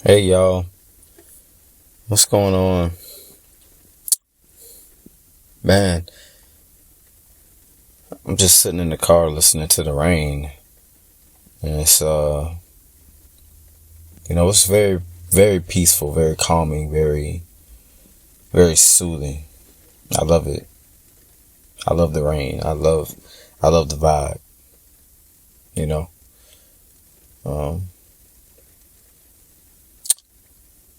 Hey y'all, what's going on? Man, I'm just sitting in the car listening to the rain, and it's very, very peaceful, very calming, very, very soothing. I love it. I love the rain. I love the vibe. You know, um,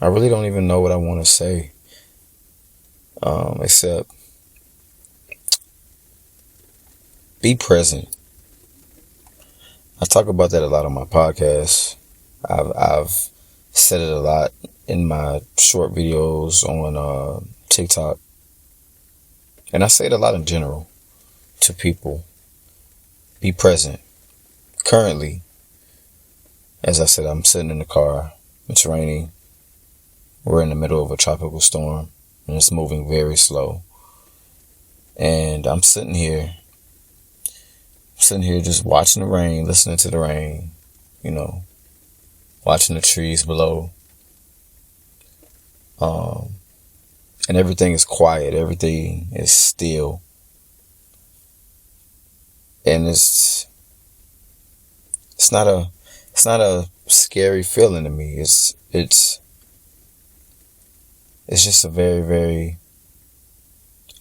I really don't even know what I want to say, except be present. I talk about that a lot on my podcast. I've said it a lot in my short videos on TikTok. And I say it a lot in general to people. Be present. Currently, as I said, I'm sitting in the car. It's raining. We're in the middle of a tropical storm and it's moving very slow. And I'm sitting here just watching the rain, listening to the rain, you know, watching the trees below. Um, and everything is quiet. Everything is still. And it's not a scary feeling to me. It's just a very, very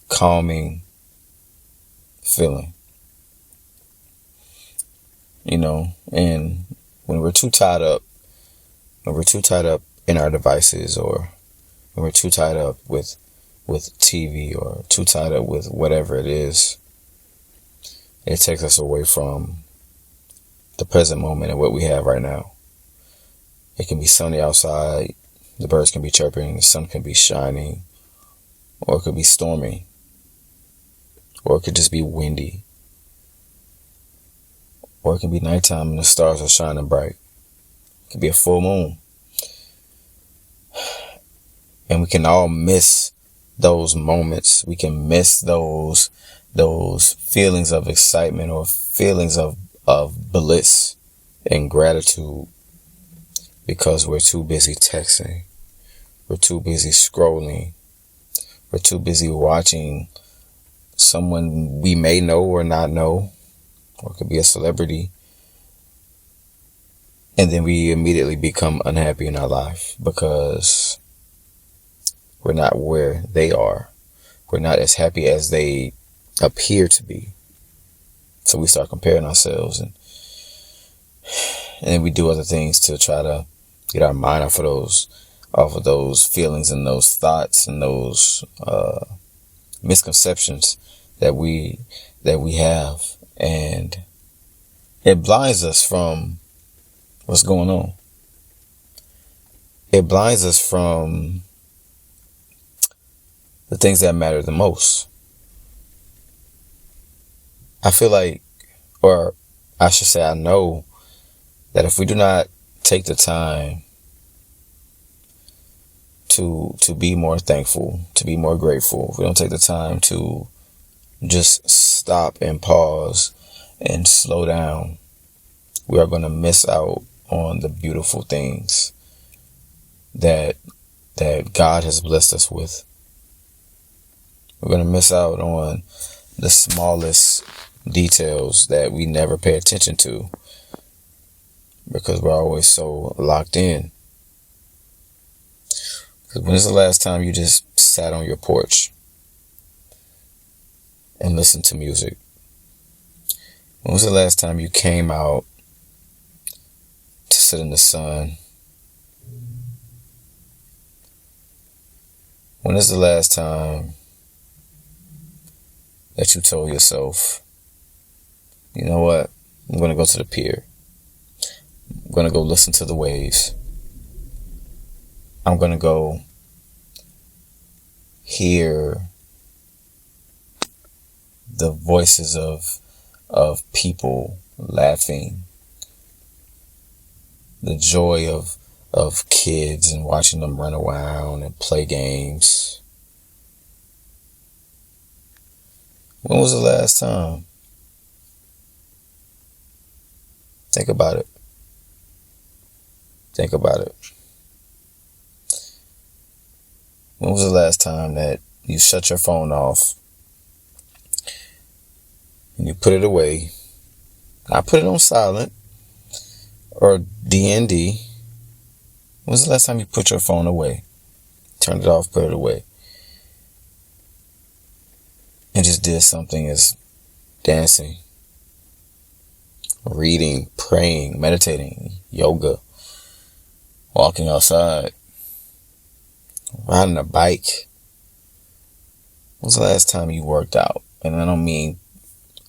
calming feeling, and when we're too tied up, when we're too tied up in our devices, or when we're too tied up with TV, or too tied up with whatever it is, it takes us away from the present moment and what we have right now. It can be sunny outside, the birds can be chirping, the sun can be shining, or it could be stormy, or it could just be windy, or it can be nighttime and the stars are shining bright. It could be a full moon. And we can all miss those moments. We can miss those feelings of excitement, or feelings of bliss and gratitude, because we're too busy texting. We're too busy scrolling. We're too busy watching someone we may know or not know, or it could be a celebrity. And then we immediately become unhappy in our life because we're not where they are. We're not as happy as they appear to be. So we start comparing ourselves, and then we do other things to try to get our mind off of those feelings and those thoughts and those misconceptions that we have. And it blinds us from what's going on. It blinds us from the things that matter the most. I feel like, or I should say, I know that if we do not take the time to be more thankful, to be more grateful, if we don't take the time to just stop and pause and slow down, we are going to miss out on the beautiful things that God has blessed us with. We're going to miss out on the smallest details that we never pay attention to, because we're always so locked in. Because when is the last time you just sat on your porch and listened to music? When was the last time you came out to sit in the sun? When is the last time that you told yourself, you know what, I'm going to go to the pier. I'm going to go listen to the waves. I'm going to go hear the voices of people laughing, the joy of kids and watching them run around and play games. When was the last time? Think about it. Think about it. When was the last time that you shut your phone off and you put it away? I put it on silent or DND. When was the last time you put your phone away? Turned it off, put it away. And just did something as dancing, reading, praying, meditating, yoga, walking outside, riding a bike. When was the last time you worked out? And I don't mean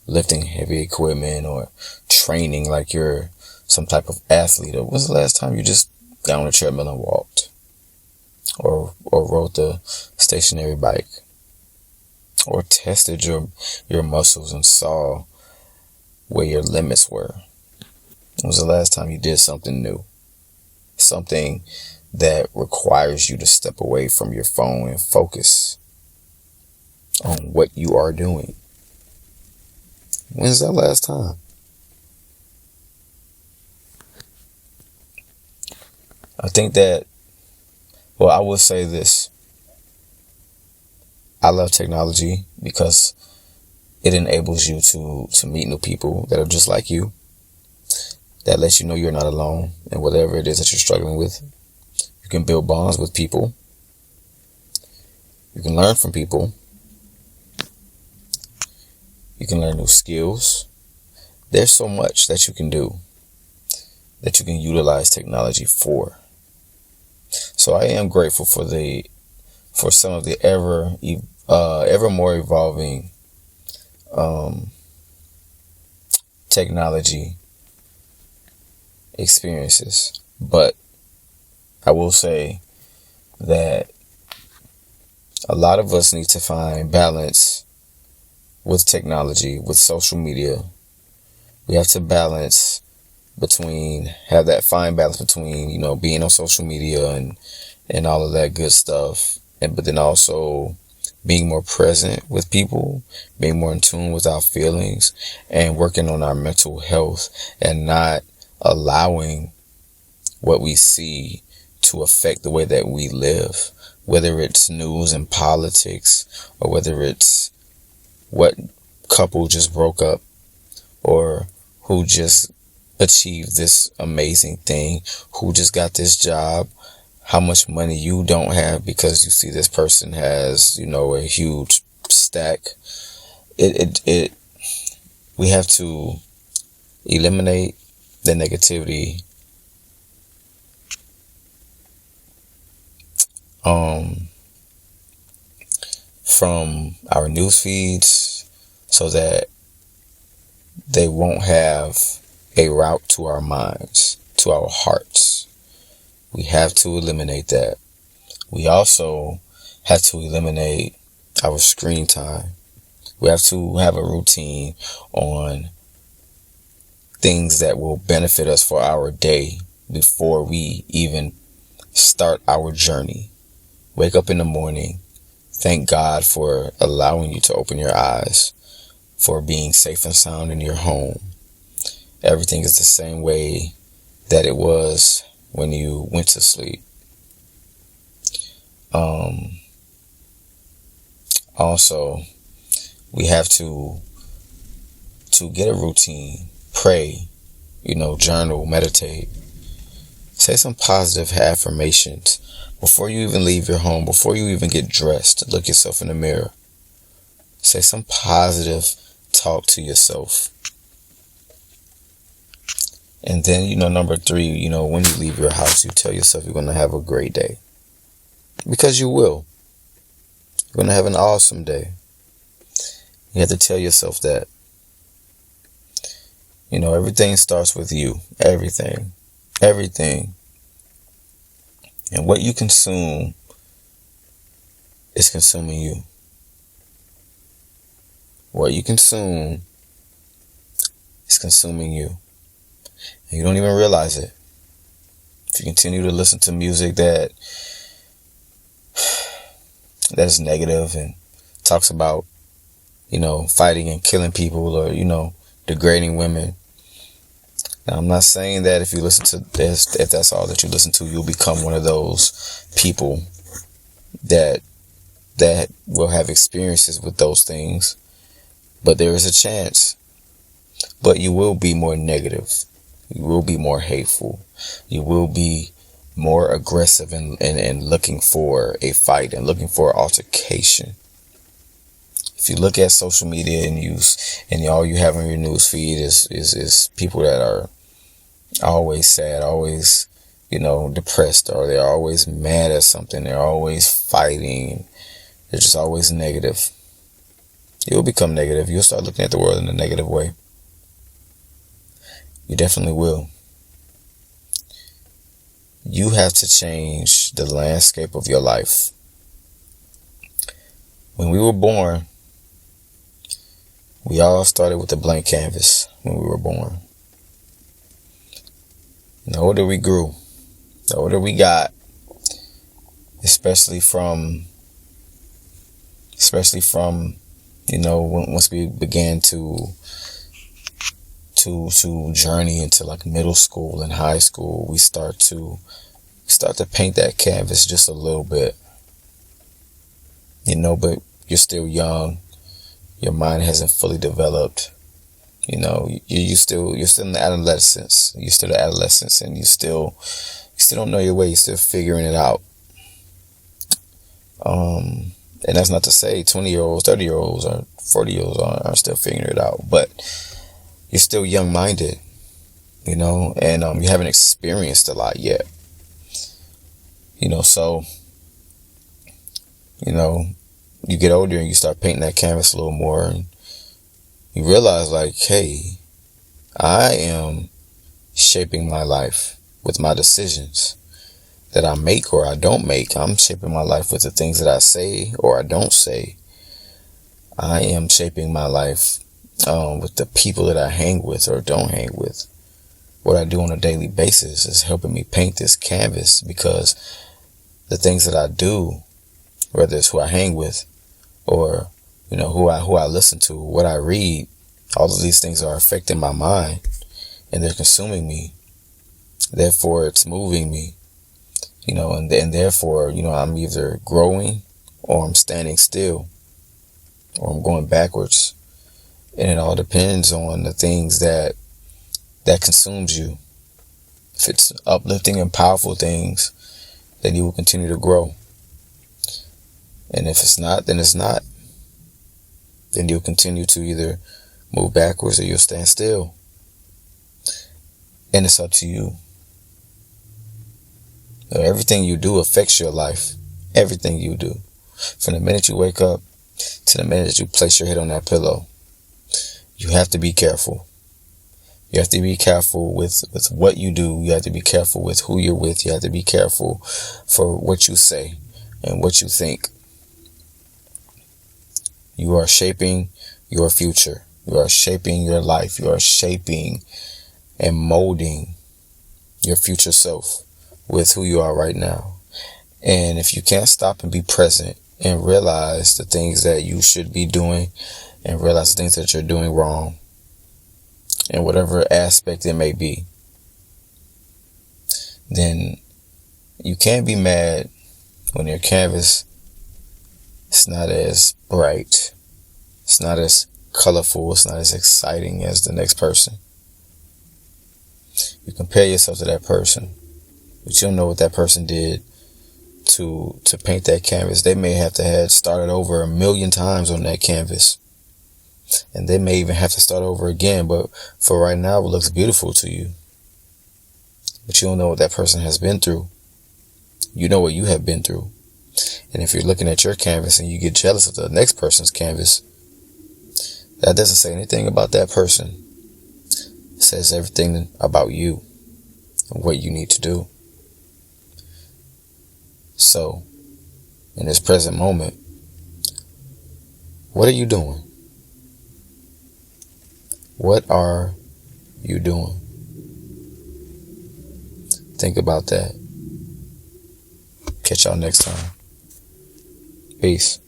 lifting heavy equipment or training like you're some type of athlete. When was the last time you just got on a treadmill and walked? Or rode the stationary bike? Or tested your muscles and saw where your limits were? When was the last time you did something new? Something that requires you to step away from your phone and focus on what you are doing. When's that last time? I think that, well, I will say this. I love technology because it enables you to meet new people that are just like you. That lets you know you're not alone in whatever it is that you're struggling with. You can build bonds with people. You can learn from people. You can learn new skills. There's so much that you can do, that you can utilize technology for. So I am grateful for some of the ever more evolving technology experiences. But I will say that a lot of us need to find balance with technology, with social media. We have to have that fine balance between, being on social media and all of that good stuff. But then also being more present with people, being more in tune with our feelings, and working on our mental health, and not allowing what we see to affect the way that we live, whether it's news and politics, or whether it's what couple just broke up, or who just achieved this amazing thing, who just got this job, how much money you don't have because you see this person has, a huge stack. We have to eliminate the negativity from our news feeds, so that they won't have a route to our minds, to our hearts. We have to eliminate that. We also have to eliminate our screen time. We have to have a routine on things that will benefit us for our day before we even start our journey. Wake up in the morning. Thank God for allowing you to open your eyes, for being safe and sound in your home. Everything is the same way that it was when you went to sleep. Also, we have to get a routine, pray, journal, meditate. Say some positive affirmations before you even leave your home, before you even get dressed. Look yourself in the mirror. Say some positive talk to yourself. And then, number 3, when you leave your house, you tell yourself you're going to have a great day. Because you will. You're going to have an awesome day. You have to tell yourself that. Everything starts with you. Everything. And what you consume is consuming you. What you consume is consuming you. And you don't even realize it. If you continue to listen to music that's negative and talks about, fighting and killing people, or, degrading women. Now, I'm not saying that if you listen to this, if that's all that you listen to, you'll become one of those people. that will have experiences with those things, but there is a chance. But you will be more negative. You will be more hateful. You will be more aggressive and looking for a fight and looking for altercation. If you look at social media and all you have on your news feed is people that are always sad, always, depressed, or they're always mad at something, they're always fighting, they're just always negative. You'll become negative. You'll start looking at the world in a negative way. You definitely will. You have to change the landscape of your life. When we were born, we all started with a blank canvas when we were born. The older we grew, the older we got, especially from, once we began to journey into like middle school and high school, we start to paint that canvas just a little bit, but you're still young. Your mind hasn't fully developed. You're still in the adolescence. You're still the adolescence, and you still don't know your way. You're still figuring it out. And that's not to say 20-year-olds, 30-year-olds, or 40-year-olds are still figuring it out. But you're still young-minded, and you haven't experienced a lot yet. So, you get older and you start painting that canvas a little more, and you realize, like, hey, I am shaping my life with my decisions that I make or I don't make. I'm shaping my life with the things that I say or I don't say. I am shaping my life with the people that I hang with or don't hang with. What I do on a daily basis is helping me paint this canvas, because the things that I do, whether it's who I hang with or who I listen to, what I read, all of these things are affecting my mind, and they're consuming me. Therefore, it's moving me, and therefore, I'm either growing or I'm standing still or I'm going backwards. And it all depends on the things that consumes you. If it's uplifting and powerful things, then you will continue to grow. And if it's not, then it's not. Then you'll continue to either move backwards or you'll stand still. And it's up to you. Everything you do affects your life. Everything you do. From the minute you wake up to the minute you place your head on that pillow. You have to be careful. You have to be careful with what you do. You have to be careful with who you're with. You have to be careful for what you say and what you think. You are shaping your future. You are shaping your life. You are shaping and molding your future self with who you are right now. And if you can't stop and be present and realize the things that you should be doing and realize the things that you're doing wrong in whatever aspect it may be, then you can't be mad when your canvas is not as bright, it's not as colorful, it's not as exciting as the next person. You compare yourself to that person, but you don't know what that person did to paint that canvas. They may have to have started over 1 million times on that canvas. And they may even have to start over again. But for right now, it looks beautiful to you. But you don't know what that person has been through. You know what you have been through. And if you're looking at your canvas and you get jealous of the next person's canvas, that doesn't say anything about that person. It says everything about you and what you need to do. So, in this present moment, what are you doing? What are you doing? Think about that. Catch y'all next time. Peace.